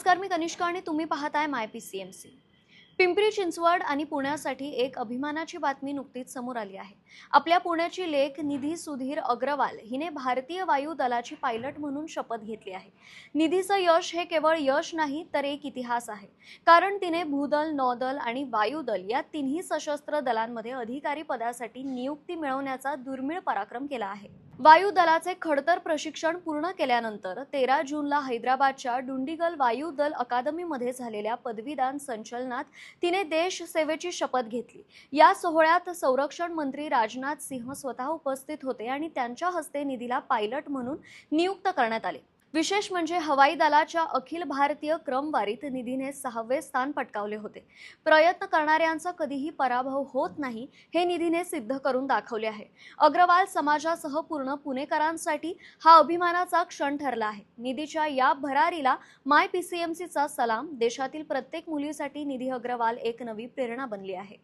नमस्कार, मी कनिष्का आणि तुम्ही पाहताय माय पीसीएमसी। पिंपरी चिंचवड आणि पुण्यासाठी एक अभिमानाची बातमी नुकतीच समोर आली आहे। आपल्या पुण्याची लेक निधी सुधीर अग्रवाल हिने भारतीय वायू दलाची पायलट म्हणून शपथ घेतली आहे। निधीचं यश हे केवळ यश नाही तर एक इतिहास आहे, कारण तिने भूदल, नौदल आणि वायुदल या तिन्ही सशस्त्र दलांमध्ये अधिकारी पदासाठी नियुक्ती मिळवण्याचा दुर्मिळ पराक्रम केला आहे। वायू दलाचे खडतर प्रशिक्षण पूर्ण केल्यानंतर 13 जूनला हैदराबादच्या डुंडिगल वायू दल अकादमीमध्ये झालेल्या पदवीदान संचलनात तिने देश सेवेची शपथ घेतली। या सोहळ्यात संरक्षण मंत्री राजनाथ सिंह स्वतः उपस्थित होते आणि त्यांच्या हस्ते निधीला पायलट म्हणून नियुक्त करण्यात आले। विशेष म्हणजे हवाई दलाच्या अखिल भारतीय क्रमवारीत निधीने 6वे स्थान पटकावले होते। प्रयत्न करणाऱ्यांचा कधीही पराभव होत नाही हे निधीने सिद्ध करून दाखवले आहे। अग्रवाल समाजासह पूर्ण पुणेकरांसाठी हा अभिमानाचा क्षण ठरला आहे। निधीच्या या भरारीला माय पीसीएमसीचा सलाम। देशातील प्रत्येक मुलीसाठी निधी अग्रवाल एक नवी प्रेरणा बनली आहे।